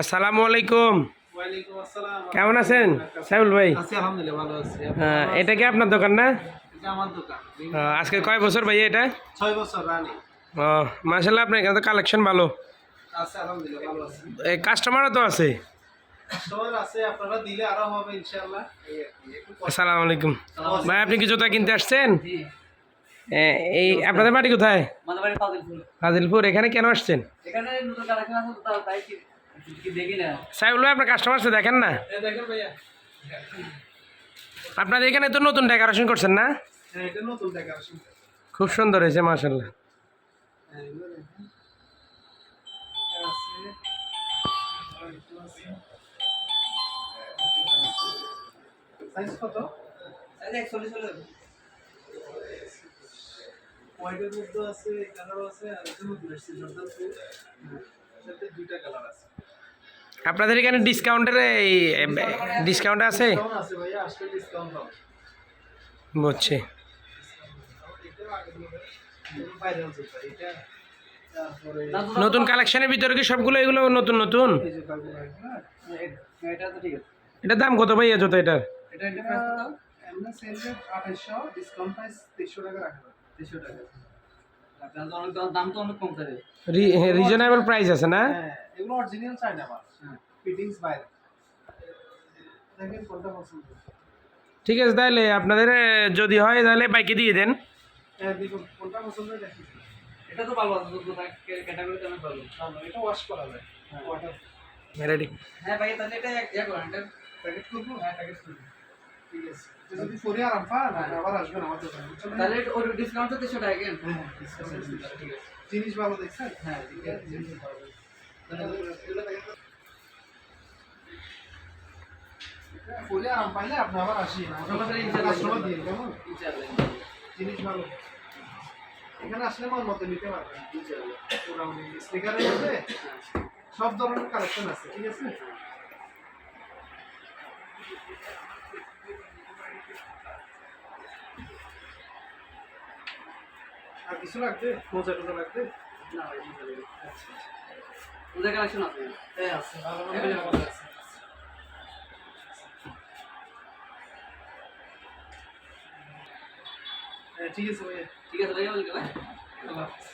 আসসালামু আলাইকুম। ওয়ালাইকুম আসসালাম। কেমন আছেন সাইফুল ভাই? আছি আলহামদুলিল্লাহ, ভালো আছি। এটা কি আপনার দোকান না? এটা আমার দোকান। আজকে কয় বছর ভাই এটা? 6 বছর রানি। মাশাআল্লাহ, আপনার এখানে তো কালেকশন ভালো আছে আলহামদুলিল্লাহ, ভালো আছি। এই কাস্টমারও তো আছে। কাস্টমার আছে, আপনারা দিলে আরো হবে ইনশাআল্লাহ। এই আর কি। আসসালামু আলাইকুম ভাই, আপনি কি জুতা কিনতে আসছেন? জি। এই আপনাদের বাড়ি কোথায়? আমাদের বাড়ি ফাজিলপুর। ফাজিলপুর। এখানে কেন আসছেন? এখানে নতুন কালেকশন আছে তো তাই কি দেখি না। সাইফুল ভাই, আপনার কাস্টমার আছে দেখেন না? এই দেখেন ভাইয়া। আপনাদের এখানে তো নতুন ডেকোরেশন করছেন না? হ্যাঁ, এটা নতুন ডেকোরেশন। খুব সুন্দর হয়েছে মাশাআল্লাহ। হ্যাঁ, এগুলো দেখেন। এটা আছে। সাইজ কত? সাইজ 41 হলো। হোয়াইটের মধ্যে আছে, কালার আছে, আর এটা নতুন আসছে জর্দান টু। সাথে দুইটা কালার আছে। আপনাদের এখানে ডিসকাউন্টের ডিসকাউন্ট আছে? ডিসকাউন্ট আছে ভাইয়া, আসলে ডিসকাউন্ট হবে। বুঝছি। এটাও আগে বলে ভাইরাল জুতা এটা। তারপরে নতুন কালেকশনের ভিতরে কি সবগুলো এগুলো নতুন নতুন? এই জুতাগুলো, হ্যাঁ এটা তো ঠিক আছে। এটার দাম কত ভাই জুতা এটার? এটা প্রাইস কত? এমনি সেল রেট 2800, ডিসকাউন্ট প্রাইস 2300 টাকা রাখা হবে। 2300 টাকা। আপনার তো অনেক দাম তো অনেক কম থাকে। রিজনেবল প্রাইস আছে না? হ্যাঁ, এগুলো অরিজিনাল চায়না মাল। হ্যাঁ, ফিটিংস বাইরে। দেখেন কোনটা পছন্দ। ঠিক আছে, তাহলে আপনাদের যদি হয় তাহলে বাইকে দিয়ে দেন। হ্যাঁ, দেখুন কোনটা পছন্দ দেখুন। এটা তো ভালো আছে, দুটো ক্যাটাগরিতে অনেক ভালো। ভালো, এটা ওয়াশ করা যায়। হ্যাঁ, ওয়াটার। রেডি। হ্যাঁ ভাই, তাহলে এটা ইয়া করেন, এটা প্যাকেট করবো। হ্যাঁ, প্যাকেট করবো। ঠিক আছে। যদি ফোরে আরাম পান, আবার আসবেন আমার দোকানে, বুঝছেন? তাহলে ওর ডিসকাউন্ট তো 300 টাকা কেন? হ্যাঁ, ডিসকাউন্ট 300 টাকা। ঠিক আছে। জিনিস ভালো দেখছেন? হ্যাঁ, ঠিক আছে, জিনিস ভালো। তাহলে এগুলো প্যাকেট করুন। ফোরে আরাম পাইলে আপনি আবার আসেন। আমাদের কাস্টমার দিয়ে কেমন? ইনশাআল্লাহ। জিনিস ভালো। এখানে আসলে মন মতো নিতে পারবেন। ইনশাআল্লাহ। পুরো স্টিকারের মধ্যে সব ধরনের কালেকশন আছে, ঠিক আছে? আর কিছু লাগবে? মোজা টোজা লাগবে? না ভাই, মোজা লাগবে। আচ্ছা। মোজা কালেকশন আছে? হ্যাঁ, আছে। ভালো ভালো মোজা আছে। হ্যাঁ, ঠিক আছে ভাইয়া। ঠিক আছে ভাইয়া, আল্লাহ হাফেজ।